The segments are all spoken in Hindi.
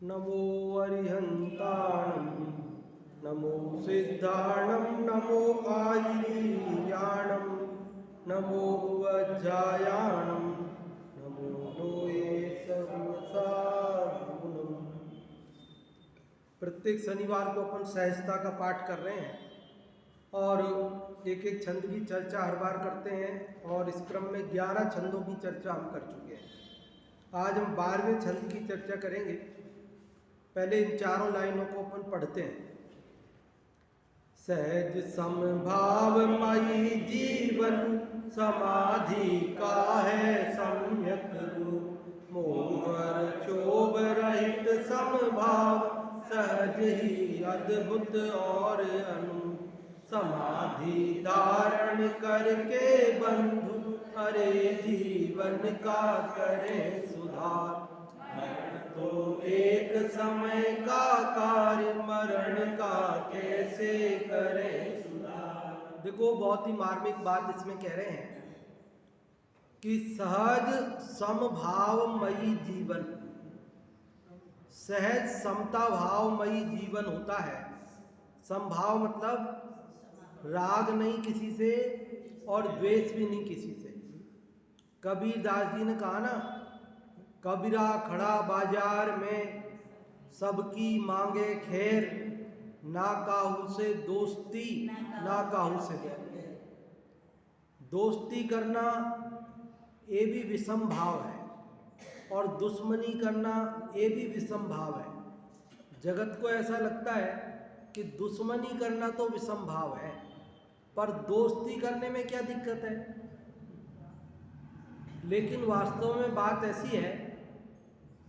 नमो अरिहन्ताणं नमो सिद्धाणं नमो आयर्याणं नमो वज्रायाणं नमो लोये सर्वसागुणम्। प्रत्येक शनिवार को अपन सहजता का पाठ कर रहे हैं और एक एक छंद की चर्चा हर बार करते हैं और इस क्रम में 11 छंदों की चर्चा हम कर चुके हैं। आज हम 12वें छंद की चर्चा करेंगे। पहले इन चारों लाइनों को अपन पढ़ते हैं। सहज समभावमयी जीवन समाधि का है सम्यक रूप, मोहर क्षोभ रहित समभाव सहज ही अद्भुत और अनूप। समाधि धारण करके बंधु अरे जीवन का करें सुधार। तो एक समय का कार्य मरण का कैसे करें सुधार। देखो बहुत ही मार्मिक बात इसमें कह रहे हैं कि सहज समभावमयी जीवन, सहज समता भावमयी जीवन होता है। समभाव मतलब राग नहीं किसी से और द्वेष भी नहीं किसी से। कबीरदास जी ने कहा ना, कबीरा खड़ा बाजार में सबकी मांगे खैर, ना काहू से दोस्ती ना काहू से बैर। दोस्ती करना ये भी विषम भाव है और दुश्मनी करना ये भी विषम भाव है। जगत को ऐसा लगता है कि दुश्मनी करना तो विषम भाव है, पर दोस्ती करने में क्या दिक्कत है। लेकिन वास्तव में बात ऐसी है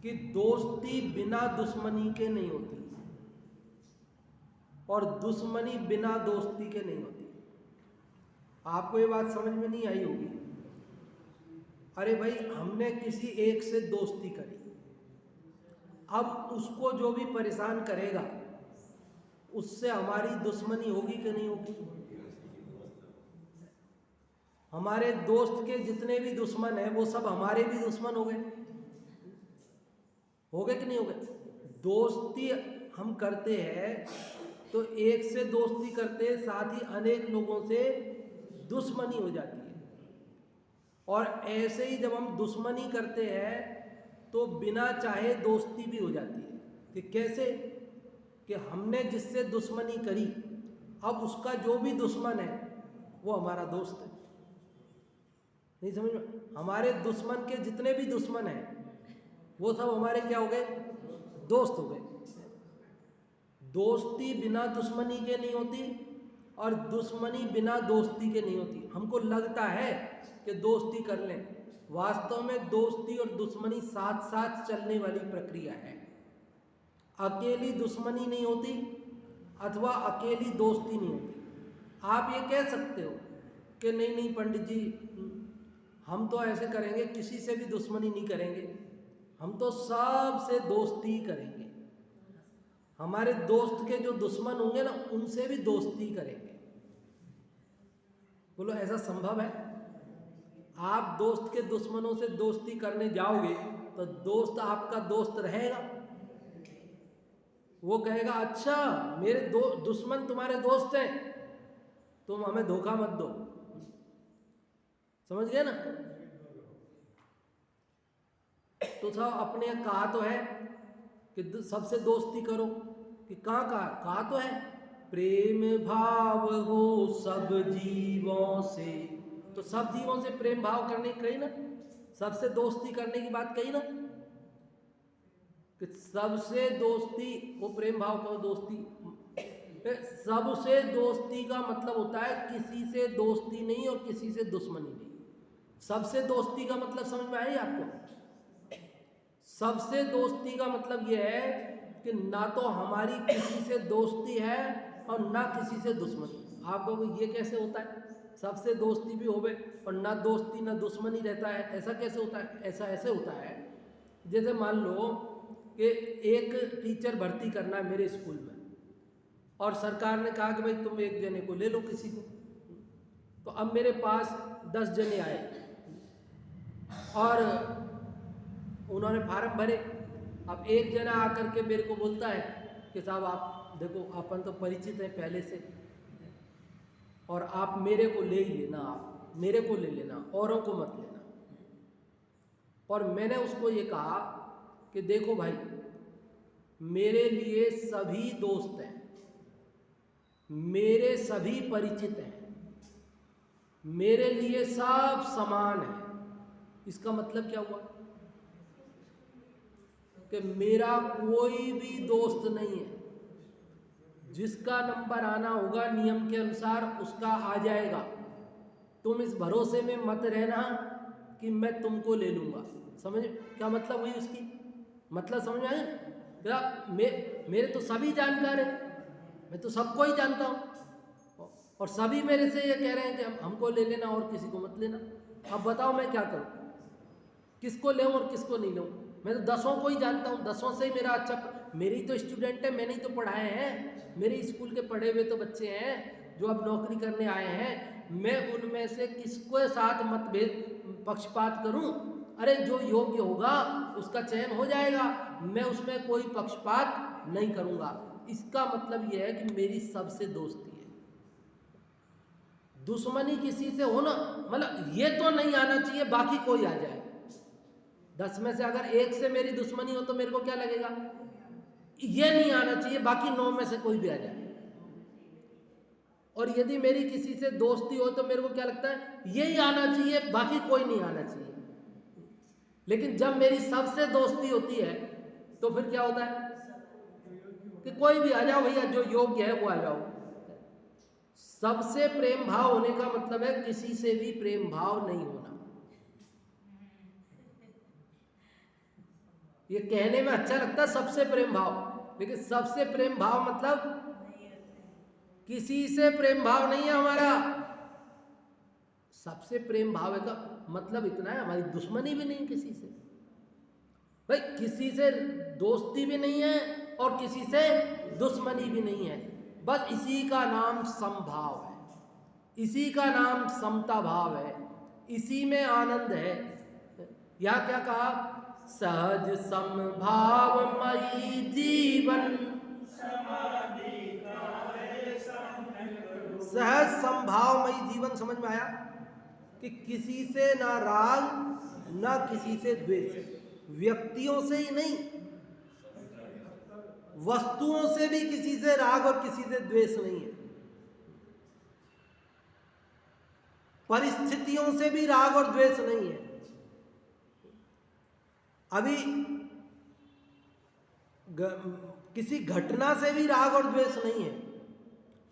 कि दोस्ती बिना दुश्मनी के नहीं होती और दुश्मनी बिना दोस्ती के नहीं होती। आपको ये बात समझ में नहीं आई होगी। अरे भाई, हमने किसी एक से दोस्ती करी, अब उसको जो भी परेशान करेगा उससे हमारी दुश्मनी होगी कि नहीं होगी। हमारे दोस्त के जितने भी दुश्मन हैं वो सब हमारे भी दुश्मन हो गए कि नहीं हो गए। दोस्ती हम करते हैं तो एक से दोस्ती करते हैं, साथ ही अनेक लोगों से दुश्मनी हो जाती है। और ऐसे ही जब हम दुश्मनी करते हैं तो बिना चाहे दोस्ती भी हो जाती है। कि कैसे कि हमने जिससे दुश्मनी करी, अब उसका जो भी दुश्मन है वो हमारा दोस्त है। नहीं समझ में? हमारे दुश्मन के जितने भी दुश्मन हैं वो सब हमारे क्या हो गए, दोस्त हो गए। दोस्ती बिना दुश्मनी के नहीं होती और दुश्मनी बिना दोस्ती के नहीं होती। हमको लगता है कि दोस्ती कर लें, वास्तव में दोस्ती और दुश्मनी साथ साथ चलने वाली प्रक्रिया है। अकेली दुश्मनी नहीं होती अथवा अकेली दोस्ती नहीं होती। आप ये कह सकते हो कि नहीं नहीं पंडित जी, हम तो ऐसे करेंगे, किसी से भी दुश्मनी नहीं करेंगे, हम तो सबसे दोस्ती ही करेंगे। हमारे दोस्त के जो दुश्मन होंगे ना, उनसे भी दोस्ती करेंगे। बोलो, ऐसा संभव है? आप दोस्त के दुश्मनों से दोस्ती करने जाओगे तो दोस्त आपका दोस्त रहेगा? वो कहेगा अच्छा मेरे दुश्मन तुम्हारे दोस्त हैं, तुम हमें धोखा मत दो। समझ गए ना? तो सब अपने कहा तो है कि सबसे दोस्ती करो, कि कहा तो है प्रेम भाव हो सब जीवों से। तो सब जीवों से प्रेम भाव करने की कही ना, सबसे दोस्ती करने की बात कही ना, कि सबसे दोस्ती, वो प्रेम भाव का दोस्ती। सबसे दोस्ती का मतलब होता है किसी से दोस्ती नहीं और किसी से दुश्मनी नहीं। सबसे दोस्ती का मतलब समझ में आई आपको? सबसे दोस्ती का मतलब यह है कि ना तो हमारी किसी से दोस्ती है और ना किसी से दुश्मनी। आप कहोगे ये कैसे होता है, सबसे दोस्ती भी होवे और ना दोस्ती ना दुश्मनी रहता है, ऐसा कैसे होता है? ऐसा ऐसे होता है जैसे मान लो कि एक टीचर भर्ती करना है मेरे स्कूल में और सरकार ने कहा कि भाई तुम एक जने को ले लो किसी को। तो अब मेरे पास 10 जने आए और उन्होंने फार्म भरे अब एक जना आकर के मेरे को बोलता है कि साहब आप देखो अपन तो परिचित हैं पहले से, और आप मेरे को ले ही लेना, आप मेरे को ले लेना, औरों को मत लेना। और मैंने उसको ये कहा कि देखो भाई, मेरे लिए सभी दोस्त हैं, मेरे सभी परिचित हैं, मेरे लिए सब समान है। इसका मतलब क्या हुआ कि मेरा कोई भी दोस्त नहीं है, जिसका नंबर आना होगा नियम के अनुसार उसका आ जाएगा। तुम इस भरोसे में मत रहना कि मैं तुमको ले लूँगा। समझ क्या मतलब हुई उसकी? मतलब समझ आए? मेरे तो सभी जानकार हैं, मैं तो सबको ही जानता हूँ, और सभी मेरे से ये कह रहे हैं कि हमको ले लेना और किसी को मत लेना। अब बताओ मैं क्या करूँ, किसको ले और किसको नहीं लूँ? मैं तो 10 को ही जानता हूँ, 10 से ही मेरा अच्छा, मेरे ही तो स्टूडेंट है, मैंने ही तो पढ़ाए हैं, मेरे स्कूल के पढ़े हुए तो बच्चे हैं जो अब नौकरी करने आए हैं। मैं उनमें से किसको साथ मतभेद पक्षपात करूं? अरे जो योग्य होगा उसका चयन हो जाएगा, मैं उसमें कोई पक्षपात नहीं करूंगा। इसका मतलब यह है कि मेरी सबसे दोस्ती है। दुश्मनी किसी से हो ना, मतलब ये तो नहीं आना चाहिए बाकी कोई आ जाए। 10 में से अगर 1 से मेरी दुश्मनी हो तो मेरे को क्या लगेगा? ये नहीं आना चाहिए बाकी 9 में से कोई भी आ जाए। और यदि मेरी किसी से दोस्ती हो तो मेरे को क्या लगता है? यही आना चाहिए बाकी कोई नहीं आना चाहिए। लेकिन जब मेरी सबसे दोस्ती होती है तो फिर क्या होता है कि कोई भी आ जाओ भैया, जो योग्य है वो आ जाओ। सबसे प्रेम भाव होने का मतलब है किसी से भी प्रेम भाव नहीं होना। ये कहने में अच्छा लगता है सबसे प्रेम भाव, लेकिन सबसे प्रेम भाव मतलब किसी से प्रेम भाव नहीं है हमारा। सबसे प्रेम भाव है का मतलब इतना है, हमारी दुश्मनी भी नहीं किसी से। भाई किसी से दोस्ती भी नहीं है और किसी से दुश्मनी भी नहीं है, बस इसी का नाम समभाव है, इसी का नाम समता भाव है, इसी में आनंद है। यह क्या कहा? सहज समभावमयी जीवन, सहज समभावमयी जीवन। समझ में आया कि किसी से ना राग ना किसी से द्वेष, व्यक्तियों से ही नहीं, वस्तुओं से भी किसी से राग और किसी से द्वेष नहीं है, परिस्थितियों से भी राग और द्वेष नहीं है। अभी किसी घटना से भी राग और द्वेष नहीं है,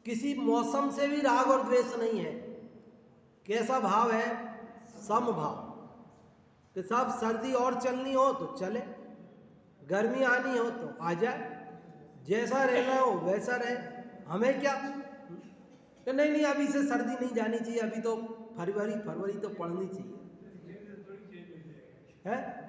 किसी मौसम से भी राग और द्वेष नहीं है। कैसा भाव है? समभाव। कि साहब सर्दी और चलनी हो तो चले, गर्मी आनी हो तो आ जाए, जैसा रहना हो वैसा रहे, हमें क्या? कि नहीं अभी से सर्दी नहीं जानी चाहिए, अभी तो फरवरी तो पड़नी चाहिए है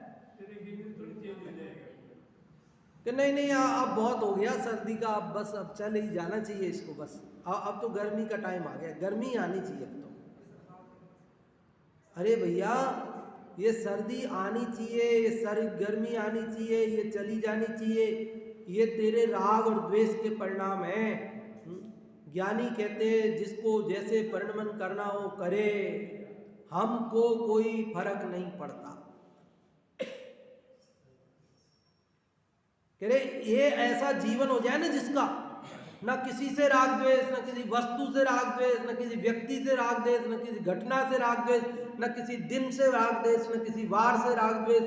कि नहीं अब बहुत हो गया सर्दी का, अब बस अब चल ही जाना चाहिए इसको, बस अब तो गर्मी का टाइम आ गया, गर्मी आनी चाहिए अब तो। अरे भैया ये सर्दी आनी चाहिए, ये गर्मी आनी चाहिए, ये चली जानी चाहिए, ये तेरे राग और द्वेष के परिणाम हैं। ज्ञानी कहते हैं जिसको जैसे परिणमन करना हो करे, हमको कोई फर्क नहीं पड़ता। कह रहे ये ऐसा जीवन हो जाए ना जिसका ना किसी से राग द्वेष, ना किसी वस्तु से राग द्वेष, ना किसी व्यक्ति से राग द्वेष, ना किसी घटना से राग द्वेष, ना किसी दिन से राग द्वेष, ना किसी वार से राग द्वेष,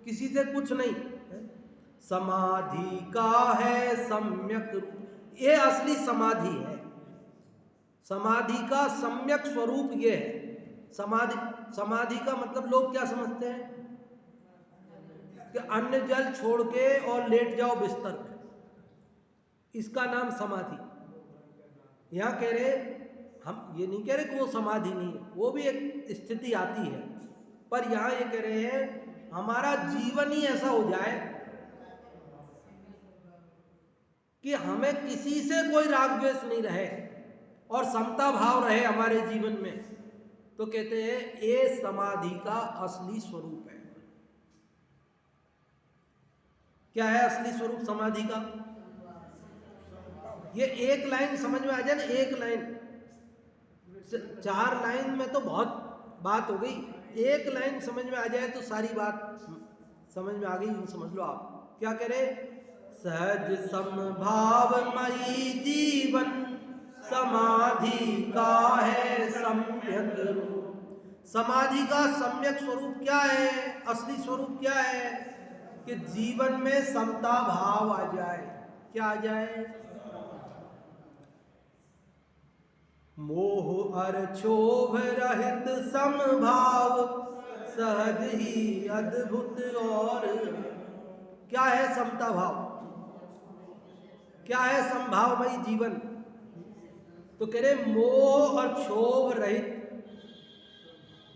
किसी से कुछ नहीं। समाधि का है सम्यक रूप, ये असली समाधि है। समाधि का सम्यक स्वरूप ये है। समाधि का मतलब लोग क्या समझते हैं कि अन्न जल छोड़ के और लेट जाओ बिस्तर पे, इसका नाम समाधि। यहां कह रहे, हम ये नहीं कह रहे कि वो समाधि नहीं है, वो भी एक स्थिति आती है, पर यहां ये कह रहे हैं हमारा जीवन ही ऐसा हो जाए कि हमें किसी से कोई राग द्वेष नहीं रहे और समता भाव रहे हमारे जीवन में, तो कहते हैं ये समाधि का असली स्वरूप है। क्या है असली स्वरूप समाधि का? ये एक लाइन समझ में आ जाए ना, एक लाइन, 4 लाइन में तो बहुत बात हो गई, एक लाइन समझ में आ जाए तो सारी बात समझ में आ गई। समझ लो आप क्या कह रहे? सहज समभावमयी जीवन समाधि का है सम्यक रूप। समाधि का सम्यक स्वरूप क्या है, असली स्वरूप क्या है? कि जीवन में समता भाव आ जाए। क्या आ जाए? मोह और क्षोभ रहित समभाव सहज ही अद्भुत। और क्या है समता भाव? क्या है समभावमयी जीवन? तो कह रहे मोह और क्षोभ रहित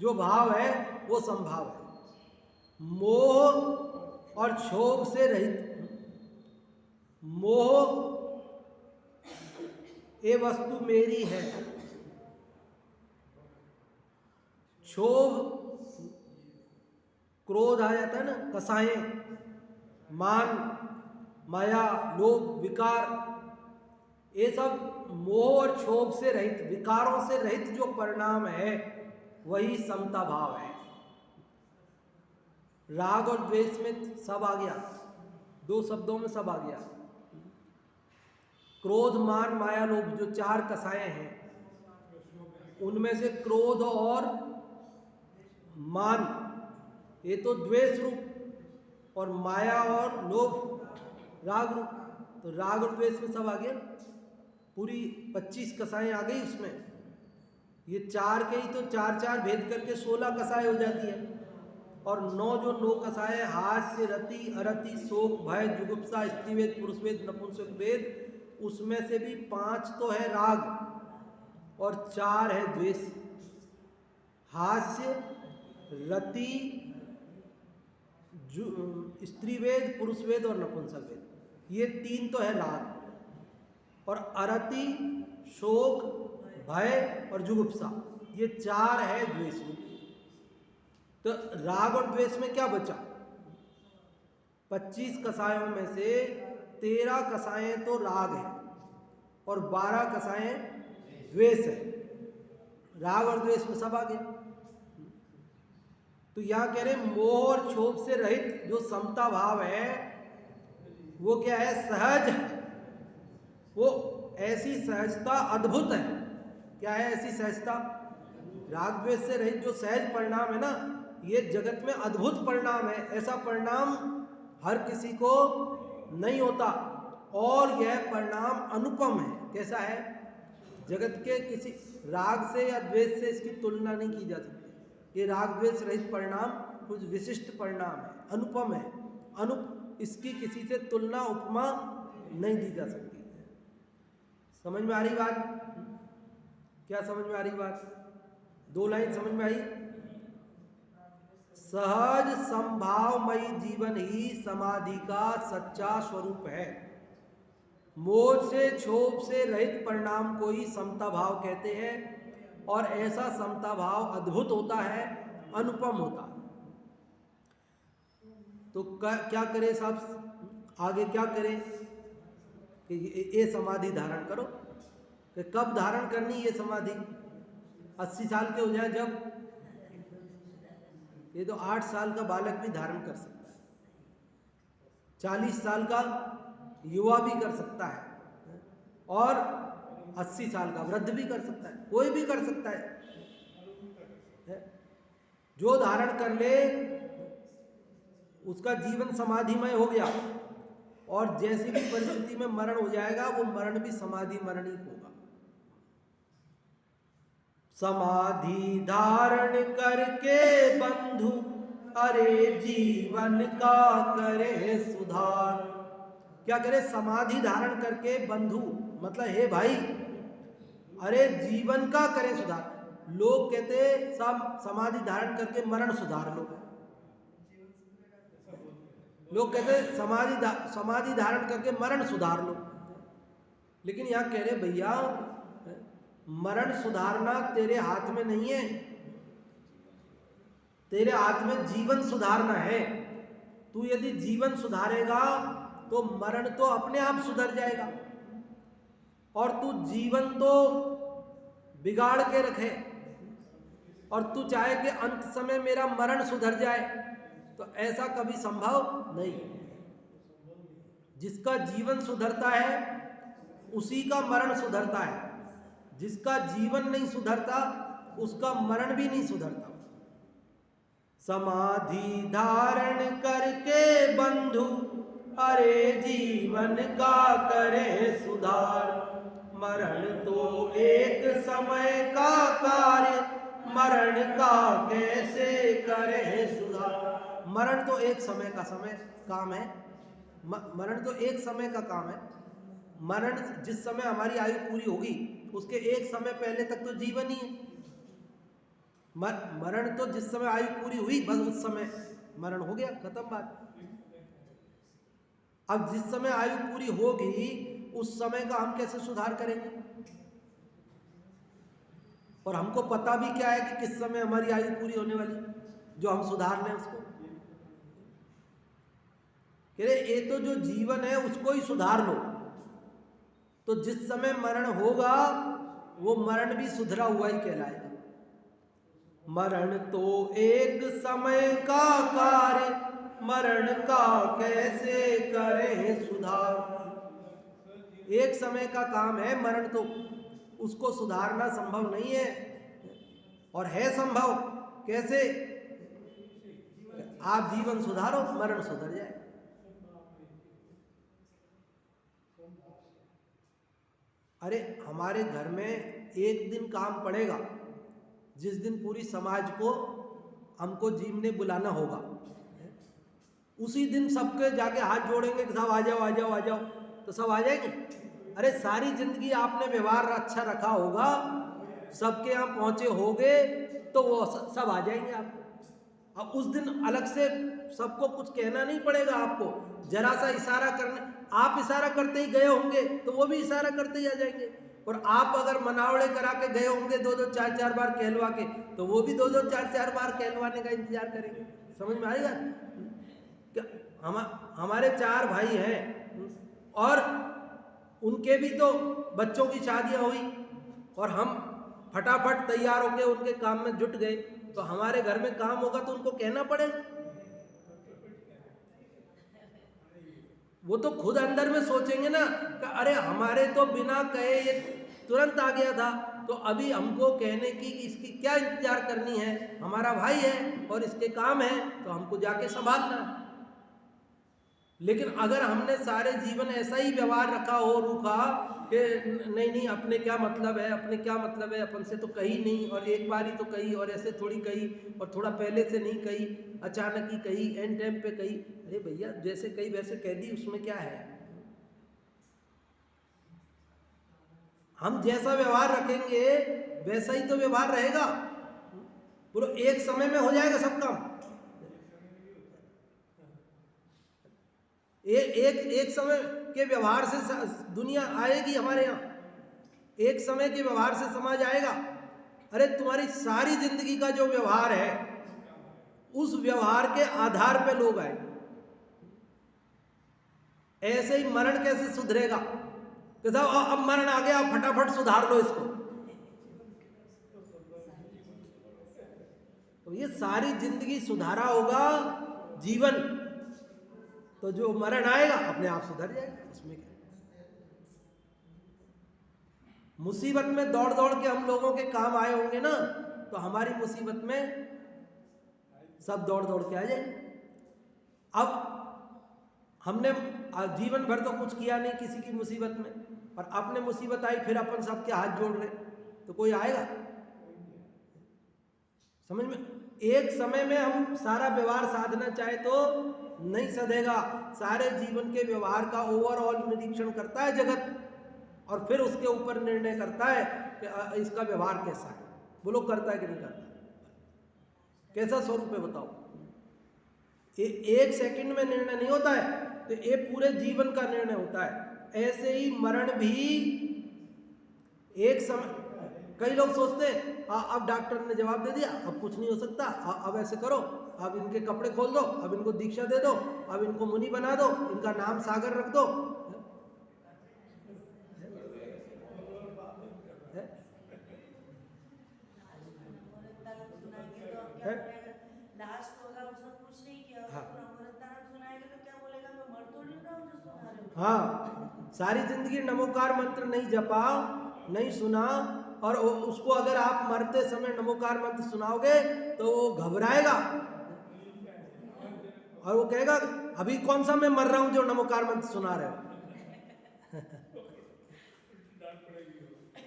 जो भाव है वो समभाव है। मोह और क्षोभ से रहित। मोह ये वस्तु मेरी है, क्षोभ क्रोध आ जाता है ना, कसाएं, मान, माया, लोभ, विकार, ये सब मोह और क्षोभ से रहित, विकारों से रहित जो परिणाम है वही समता भाव है। राग और द्वेष में सब आ गया, 2 शब्दों में सब आ गया। क्रोध, मान, माया, लोभ जो 4 कसाएं हैं, उनमें से क्रोध और मान ये तो द्वेष रूप, और माया और लोभ राग रूप। तो राग और द्वेष में सब आ गया, पूरी 25 कसाएं आ गई उसमें। ये 4 के ही तो 4 भेद करके 16 कसाएं हो जाती है। और 9 कसाएं हास्य, रति, अरति, शोक, भय, जुगुप्सा, स्त्रीवेद, पुरुषवेद, नपुंसक वेद, उसमें से भी 5 तो है राग और 4 है द्वेष। हास्य, रति, स्त्रीवेद, पुरुषवेद और नपुंसक वेद, ये 3 तो है राग। और अरति, शोक, भय और जुगुप्सा, ये 4 है द्वेष। तो राग और द्वेष में क्या बचा? 25 कसायों में से 13 कसाएं तो राग है और 12 कसाएं द्वेष है। राग और द्वेष में सब आ गया। तो यहां कह रहे मोह और क्षोभ से रहित जो समता भाव है वो क्या है? सहज है। वो ऐसी सहजता अद्भुत है। क्या है ऐसी सहजता? राग द्वेष से रहित जो सहज परिणाम है ना, ये जगत में अद्भुत परिणाम है। ऐसा परिणाम हर किसी को नहीं होता, और यह परिणाम अनुपम है। कैसा है? जगत के किसी राग से या द्वेष से इसकी तुलना नहीं की जा सकती। ये राग द्वेष रहित परिणाम कुछ विशिष्ट परिणाम है, अनुपम है। इसकी किसी से तुलना, उपमा नहीं दी जा सकती। समझ में आ रही बात? क्या समझ में आ रही बात? 2 लाइन समझ में आई? सहज संभावमयी जीवन ही समाधि का सच्चा स्वरूप है। मोह से, क्षोभ से रहित परिणाम को ही समता भाव कहते हैं, और ऐसा समता भाव अद्भुत होता है, अनुपम होता है। तो क्या करें साहब? आगे क्या करें? कि ये समाधि धारण करो। कि कब धारण करनी ये समाधि? 80 साल के हो जाए जब? ये तो 8 साल का बालक भी धारण कर सकता है, 40 साल का युवा भी कर सकता है, और 80 साल का वृद्ध भी कर सकता है। कोई भी कर सकता है। जो धारण कर ले उसका जीवन समाधिमय हो गया, और जैसी भी परिस्थिति में मरण हो जाएगा वो मरण भी समाधि मरण ही होगा। समाधि धारण करके बंधु अरे जीवन का करे सुधार। क्या करे? समाधि धारण करके बंधु, मतलब हे भाई, अरे जीवन का करे सुधार। लोग कहते सब समाधि धारण करके मरण सुधार लो। लोग कहते समाधि धारण करके मरण सुधार लो। लेकिन यहां कह रहे भैया, मरण सुधारना तेरे हाथ में नहीं है, तेरे हाथ में जीवन सुधारना है। तू यदि जीवन सुधारेगा तो मरण तो अपने आप सुधर जाएगा। और तू जीवन तो बिगाड़ के रखे और तू चाहे कि अंत समय मेरा मरण सुधर जाए, तो ऐसा कभी संभव नहीं। जिसका जीवन सुधरता है उसी का मरण सुधरता है, जिसका जीवन नहीं सुधरता उसका मरण भी नहीं सुधरता। समाधि धारण करके बंधु अरे जीवन का करे सुधार, मरण तो एक समय का कार्य, मरण का कैसे करे सुधार। मरण तो एक समय का काम है, मरण तो एक समय का काम है। मरण जिस समय हमारी आयु पूरी होगी उसके एक समय पहले तक तो जीवन ही है। मरण तो जिस समय आयु पूरी हुई बस उस समय मरण हो गया, खत्म बात। अब जिस समय आयु पूरी होगी उस समय का हम कैसे सुधार करेंगे? और हमको पता भी क्या है कि किस समय हमारी आयु पूरी होने वाली, जो हम सुधार लें उसको। कह रहे ये तो जो जीवन है उसको ही सुधार लो, तो जिस समय मरण होगा वो मरण भी सुधरा हुआ ही कहलाएगा। मरण तो एक समय का कार्य, मरण का कैसे करें सुधार। एक समय का काम है मरण, तो उसको सुधारना संभव नहीं है। और है संभव कैसे? आप जीवन सुधारो, मरण सुधर जाए। अरे हमारे घर में एक दिन काम पड़ेगा जिस दिन पूरी समाज को हमको जीवने बुलाना होगा। उसी दिन सबके जाके हाथ जोड़ेंगे कि सब आ जाओ आ जाओ आ जाओ, तो सब आ जाएंगे? अरे सारी जिंदगी आपने व्यवहार अच्छा रखा होगा, सबके यहाँ पहुंचे होगे, तो वो सब आ जाएंगे आपको। अब उस दिन अलग से सबको कुछ कहना नहीं पड़ेगा आपको, जरा सा इशारा करने, आप इशारा करते ही गए होंगे तो वो भी इशारा करते ही आ जाएंगे। और आप अगर मनावड़े करा के गए होंगे 2-2 4-4 बार कहलवा के, तो वो भी 2-2 4-4 बार कहलवाने का इंतजार करेंगे। समझ में आएगा क्या? हमारे 4 भाई हैं और उनके भी तो बच्चों की शादियां हुई और हम फटाफट तैयार होके उनके काम में जुट गए, तो हमारे घर में काम होगा तो उनको कहना पड़ेगा। वो तो खुद अंदर में सोचेंगे ना कि अरे हमारे तो बिना कहे ये तुरंत आ गया था, तो अभी हमको कहने की इसकी क्या इंतजार करनी है, हमारा भाई है और इसके काम है तो हमको जाके संभालना है। लेकिन अगर हमने सारे जीवन ऐसा ही व्यवहार रखा हो रूखा कि नहीं नहीं अपने क्या मतलब है, अपने क्या मतलब है, अपन से तो कही नहीं, और एक बार ही तो कही, और ऐसे थोड़ी कही, और थोड़ा पहले से नहीं कही, अचानक ही कही, एंड टाइम पे कही। अरे भैया जैसे कही वैसे कह दी, उसमें क्या है? हम जैसा व्यवहार रखेंगे वैसा ही तो व्यवहार रहेगा। बोलो एक समय में हो जाएगा सब काम? एक समय के व्यवहार से दुनिया आएगी हमारे यहाँ, एक समय के व्यवहार से समाज आएगा। अरे तुम्हारी सारी जिंदगी का जो व्यवहार है उस व्यवहार के आधार पे लोग आएंगे। ऐसे ही मरण कैसे सुधरेगा कि साहब अब मरण आ गया, फटाफट सुधार लो इसको। तो ये सारी जिंदगी सुधारा होगा जीवन, तो जो मरण आएगा अपने आप सुधर जाएगा। उसमें क्या? मुसीबत में दौड़ दौड़ के हम लोगों के काम आए होंगे ना, तो हमारी मुसीबत में सब दौड़ दौड़ के आ जाएंगे। अब हमने जीवन भर तो कुछ किया नहीं किसी की मुसीबत में, और अपने मुसीबत आई फिर अपन सबके हाथ जोड़ रहे, तो कोई आएगा? समझ में? एक समय में हम सारा व्यवहार साधना चाहे तो नहीं सधेगा। सारे जीवन के व्यवहार का ओवरऑल निरीक्षण करता है जगत, और फिर उसके ऊपर निर्णय करता है कि इसका व्यवहार कैसा है। वो लोग करता है कि नहीं करता? कैसा स्वरूप है बताओ? एक सेकंड में निर्णय नहीं होता है, तो ये पूरे जीवन का निर्णय होता है। ऐसे ही मरण भी एक समय, कई लोग सोचते हैं अब डॉक्टर ने जवाब दे दिया, अब कुछ नहीं हो सकता, अब ऐसे करो, अब इनके कपड़े खोल दो, अब इनको दीक्षा दे दो, अब इनको मुनि बना दो, इनका नाम सागर रख दो। लास्ट होगा, उसने कुछ नहीं किया, हाँ। उसको नमोरत्नाम सुनाएगा तो क्या बोलेगा, मैं मर तो नहीं रहा हूँ जो सुना रहे हो। हाँ, सारी जिंदगी नमोकार मंत्र नहीं जपा, नहीं सुना, और उसको अगर आप मरते समय नमोकार मंत्र सुनाओगे तो वो घबराएगा और वो कहेगा अभी कौन सा मैं मर रहा हूं जो नमोकार मंत्र सुना रहे हो।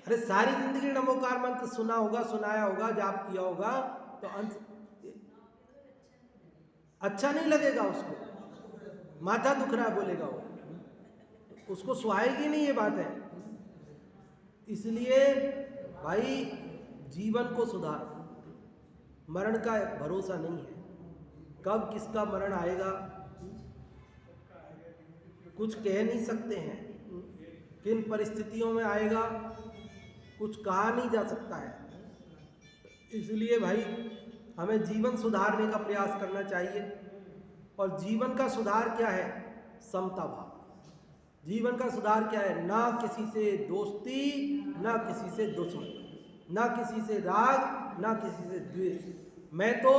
अरे सारी जिंदगी नमोकार मंत्र सुना होगा, सुनाया होगा, जाप किया होगा, तो अंत अच्छा नहीं लगेगा, उसको माथा दुख रहा बोलेगा वो, उसको सुहाएगी नहीं ये बात है। इसलिए भाई जीवन को सुधारो, मरण का भरोसा नहीं है, कब किसका मरण आएगा कुछ कह नहीं सकते हैं, किन परिस्थितियों में आएगा कुछ कहा नहीं जा सकता है। इसलिए भाई हमें जीवन सुधारने का प्रयास करना चाहिए, और जीवन का सुधार क्या है, समता भाव। जीवन का सुधार क्या है, ना किसी से दोस्ती, ना किसी से दुश्मनी, ना किसी से राग, ना किसी से द्वेष। मैं तो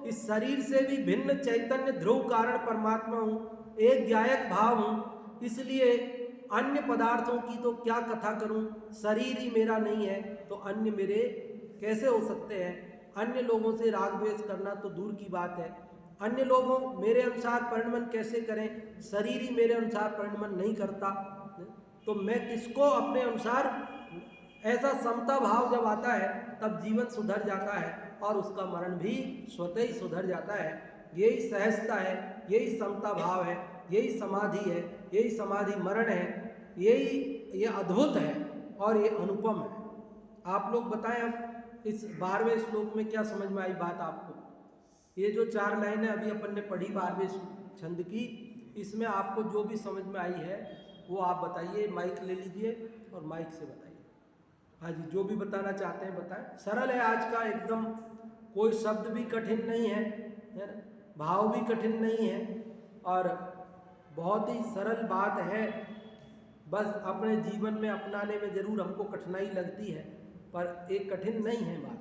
इस शरीर से भी भिन्न चैतन्य ध्रुव कारण परमात्मा हूँ, एक गायक भाव हूँ, इसलिए अन्य पदार्थों की तो क्या कथा करूँ, शरीर ही मेरा नहीं है तो अन्य मेरे कैसे हो सकते हैं। अन्य लोगों से राग द्वेष करना तो दूर की बात है, अन्य लोगों मेरे अनुसार परिणमन कैसे करें, शरीर ही मेरे अनुसार परिणमन नहीं करता, तो मैं किसको अपने अनुसार। ऐसा समता भाव जब आता है तब जीवन सुधर जाता है और उसका मरण भी स्वतः ही सुधर जाता है। यही सहजता है, यही समता भाव है, यही समाधि है, यही समाधि मरण है, यही ये अद्भुत है और ये अनुपम है। आप लोग बताएं अब इस 12वें श्लोक में क्या समझ में आई बात आपको। ये जो 4 लाइनें अभी अपन ने पढ़ी 12वें छंद की, इसमें आपको जो भी समझ में आई है वो आप बताइए, माइक ले लीजिए और माइक से बताइए। हाँ जी, जो भी बताना चाहते हैं बताएं। सरल है आज का एकदम, कोई शब्द भी कठिन नहीं है ना, भाव भी कठिन नहीं है, और बहुत ही सरल बात है। बस अपने जीवन में अपनाने में जरूर हमको कठिनाई लगती है, पर एक कठिन नहीं है बात।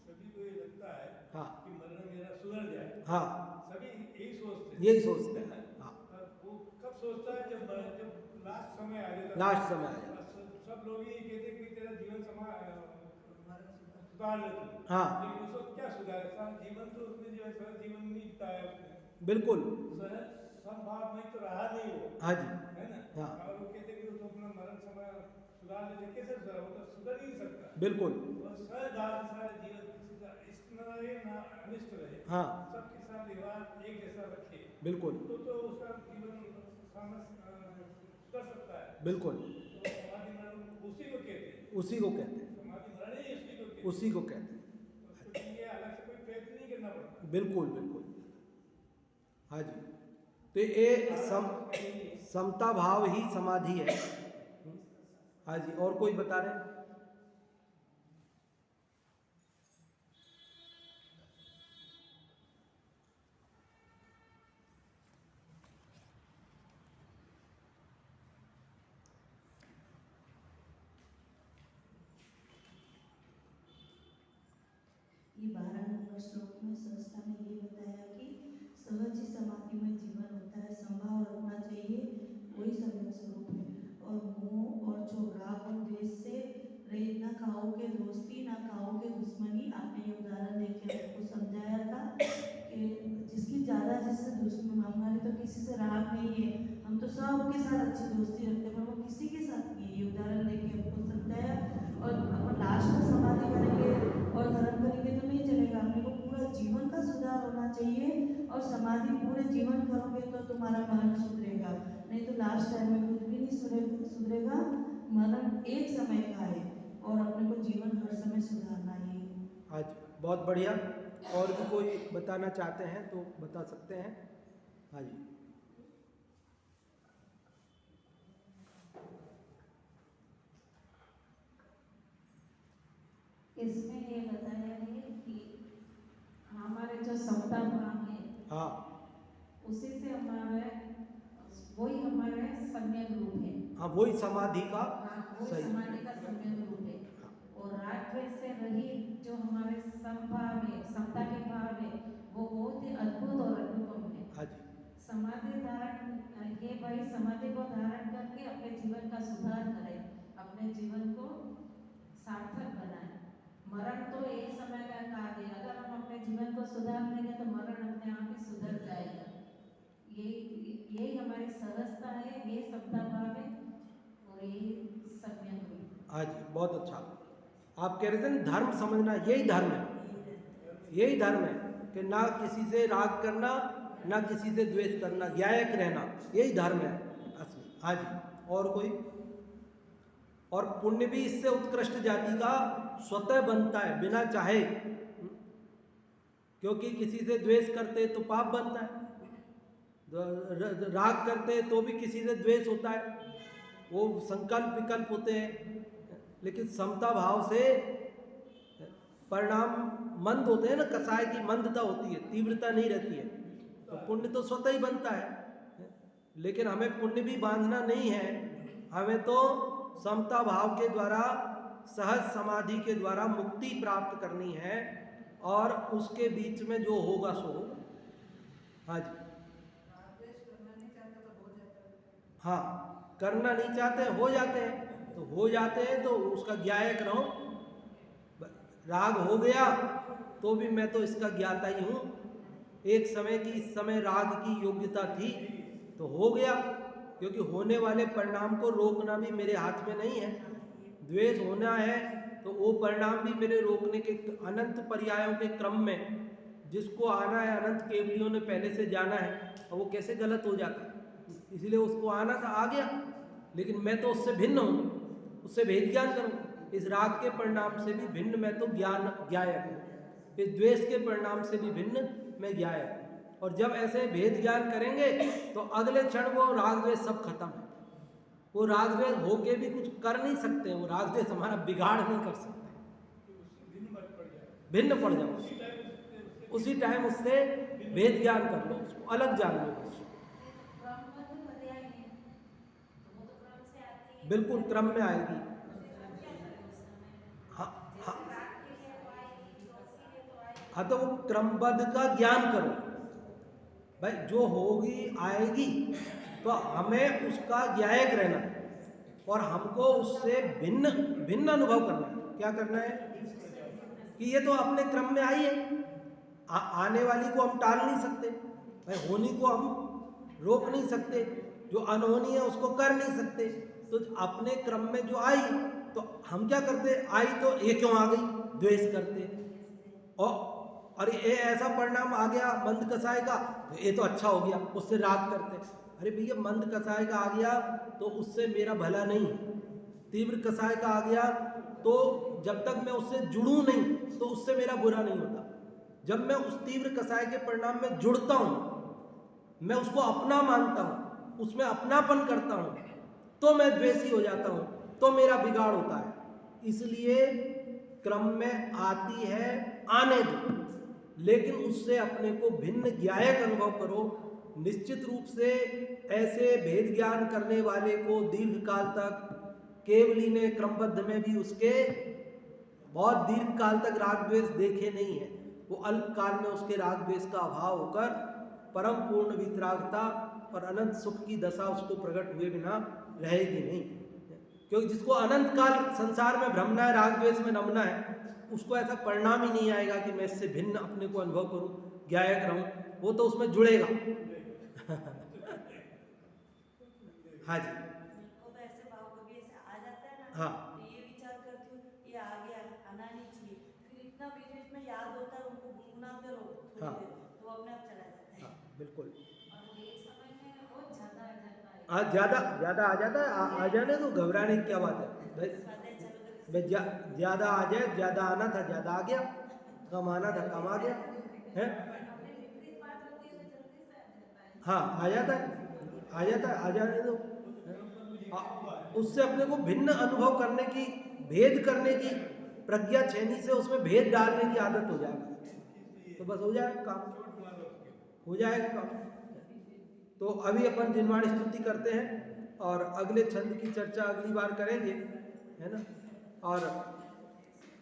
सभी को ये लगता है हाँ कि मरण मेरा सुधर जाए, हाँ, सभी यही सोचते हैं। हाँ, वो कब सोचता है, जब लास्ट समय आ जाता है। लास्ट समय आ जाता है। सब लोग ये कहते कि तेरा जीवन सुधार ले तू। हाँ। लेकिन उस वक्त क्या सुधार है, सारा जीवन तो उसने जो है सारा जीवन नहीं बिताया उसने। बिल्कुल। संभाव में तो रहा नहीं वो। हाँ जी। है ना। हाँ। और वो कहते कि तो अपना मरण समय सुधार ले, कैसे सुधार, वो तो सुधर ही नहीं सकता। बिल्कुल। और सारा जीवन किसी का इष्ट न रहे ना अनिष्ट रहे। हाँ। सबके साथ व्यवहार एक जैसा रखे। बिल्कुल। तो उसका जीवन सुधर सकता है। बिल्कुल। तो समाधि मरण उसी को कहते हैं। उसी को कहते हैं। समाधि मरण ही उसी को कहते हैं। उसी को कहते हैं। उसके लिए अलग से कोई प्रयत्न नहीं करना पड़ता। बिल्कुल बिल्कुल। हाँ जी, तो ये समता भाव ही समाधि है। हाँ जी, और कोई बता रहे। ये 12 नंबर श्लोक में संस्था ने ये बताया कि सहज ही समाधि में जीवन होता है, संभाव रखना चाहिए, वही संयम स्वरूप है। और मोह और जो राग और द्वेष से रहित, ना खाओगे दोस्ती ना खाओगे दुश्मनी। आपने ये उदाहरण देके हमको समझाया था कि जिसकी ज्यादा जिससे दुश्मन, हमारी तो किसी से राग नहीं है, हम तो सबके साथ अच्छी दोस्ती रखते हैं, पर वो किसी के साथ नहीं है। ये उदाहरण देके हमको समझाया। और अपन लास्ट में समाधि करेंगे और धर्म करेंगे तो नहीं चलेगा, अपने को पूरा जीवन का सुधार होना चाहिए। और समाधि पूरे जीवन करोगे तो तुम्हारा मरण सुधरेगा, नहीं तो लास्ट टाइम में कुछ भी नहीं सुधरेगा। मरण एक समय का है और अपने को जीवन हर समय सुधारना ही है। हाँ जी, बहुत बढ़िया। और भी कोई बताना चाहते हैं तो बता सकते हैं। हाँ जी। इसमें ये बताया है कि हमारे हमारे जो समता भाव है हाँ उसी से हमारे वही हमारे सम्यक रूप है। हाँ, वही समाधि का हाँ, वही सही। समाधि का सम्यक रूप है। और राग द्वेष से रहित जो हमारे समभाव है, समता के भाव है, वो बहुत ही अद्भुत और अनुपम है। हाँ जी, समाधि धारण ये भाई समाधि को धारण करके अपने जीवन का सुधार करें, अपने जीवन को सार्थक बनाए। मरण तो एक समय का कार्य है, अगर हम अपने जीवन को सुधार लेंगे तो मरण अपने आप ही सुधर जाएगा। यही हमारी सहजता है, ये समता भाव है और यही सम्यक रूप। हाँ जी, बहुत अच्छा। आप कह रहे थे ना धर्म समझना, यही धर्म है, यही धर्म है कि ना किसी से राग करना, ना किसी से द्वेष करना, न्यायक रहना, यही धर्म है असली। हाँ जी, और कोई? और पुण्य भी इससे उत्कृष्ट जाति का स्वतः बनता है बिना चाहे, क्योंकि किसी से द्वेष करते तो पाप बनता है, राग करते तो भी किसी से द्वेष होता है, वो संकल्प विकल्प होते हैं। लेकिन समता भाव से परिणाम मंद होते हैं ना, कसाय की मंदता होती है, तीव्रता नहीं रहती है। तो पुण्य तो स्वतः ही बनता है, लेकिन हमें पुण्य भी बांधना नहीं है, हमें तो समता भाव के द्वारा, सहज समाधि के द्वारा मुक्ति प्राप्त करनी है, और उसके बीच में जो होगा सो होगा। हाँ जी, हाँ, करना नहीं चाहते हो जाते हैं, तो हो जाते हैं तो उसका ज्ञायक रहो। राग हो गया तो भी मैं तो इसका ज्ञाता ही हूँ, एक समय की इस समय राग की योग्यता थी तो हो गया, क्योंकि होने वाले परिणाम को रोकना भी मेरे हाथ में नहीं है। द्वेष होना है तो वो परिणाम भी मेरे रोकने के अनंत पर्यायों के क्रम में, जिसको आना है अनंत केवलियों ने पहले से जाना है, और वो कैसे गलत हो जाता, इसलिए उसको आना था, आ गया। लेकिन मैं तो उससे भिन्न हूँ, उससे भेद ज्ञान करूँ, इस राग के परिणाम से भी भिन्न मैं तो ज्ञायक हूँ, इस द्वेष के परिणाम से भी भिन्न मैं ज्ञायक हूँ। और जब ऐसे भेद ज्ञान करेंगे तो अगले क्षण वो राग द्वेष सब खत्म है। वो राग द्वेष होके भी कुछ कर नहीं सकते, वो राग द्वेष हमारा बिगाड़ नहीं कर सकते, भिन्न पड़ जाओ, उसी टाइम उससे भेद ज्ञान कर लो, उसको अलग जान लो। बिल्कुल क्रम में आएगी। हाँ हाँ हाँ, तो वो क्रमबद्ध का ज्ञान करो भाई, जो होगी आएगी तो हमें उसका ज्ञायक रहना, और हमको उससे भिन्न भिन्न अनुभव करना है। क्या करना है कि ये तो अपने क्रम में आई है, आने वाली को हम टाल नहीं सकते भाई, होनी को हम रोक नहीं सकते, जो अनहोनी है उसको कर नहीं सकते। तो अपने क्रम में जो आई तो हम क्या करते, आई तो ये क्यों आ गई, द्वेष करते, और ये ऐसा परिणाम आ गया मंद कसाय का तो ये तो अच्छा हो गया, उससे राग करते। अरे भैया, मंद कसाय का आ गया तो उससे मेरा भला नहीं, तीव्र कसाय का आ गया तो जब तक मैं उससे जुड़ूं नहीं तो उससे मेरा बुरा नहीं होता। जब मैं उस तीव्र कसाय के परिणाम में जुड़ता हूँ, मैं उसको अपना मानता हूँ, उसमें अपनापन करता हूँ, तो मैं द्वेषी हो जाता हूँ, तो मेरा बिगाड़ होता है। इसलिए क्रम में आती है, आने दो, लेकिन उससे अपने को भिन्न ज्ञायक अनुभव करो। निश्चित रूप से ऐसे भेद ज्ञान करने वाले को दीर्घ काल तक केवली ने क्रमबद्ध में भी उसके बहुत दीर्घ काल तक राग द्वेष देखे नहीं है। वो अल्प काल में उसके राग द्वेष का अभाव होकर परम पूर्ण वितरागता और अनंत सुख की दशा उसको प्रकट हुए बिना रहेगी नहीं। क्योंकि जिसको अनंत काल संसार में भ्रमना है, राग द्वेष में नमना है, उसको ऐसा परिणाम ही नहीं आएगा कि मैं इससे भिन्न अपने को अनुभव करूं, ज्ञायक रहूं, वो तो उसमें जुड़ेगा। हाँ जी, वो तो ऐसे भाव कभी ऐसे आ जाता है ना, हाँ, तो ये विचार करती हूँ ये आ गया, आना नहीं चाहिए, फिर इतना बीच बीच में याद होता है, उनको गुनगुनाते रहो थोड़ी हाँ, देर, तो वो अपने आप चला जाता है। हाँ, बिल्कुल। और एक समय में बहुत ज्यादा आ जाता है। आज ज़्यादा आ जाता है, आ जाने तो घबराने की क्या बात है भाई, ज़्यादा आ जाए, ज़्यादा आना था ज़्यादा आ गया, कम आना था कम आ गया है। हाँ, आ जाता है, आ जाने दो। उससे अपने को भिन्न अनुभव करने की, भेद करने की प्रज्ञा छेनी से उसमें भेद डालने की आदत हो जाएगी। तो बस हो जाएगा काम, चोट मारो उसके। हो जाएगा काम। तो अभी अपन जिनवाणी स्तुति करते हैं और अगले छंद की चर्चा अगली बार करेंगे, है ना। और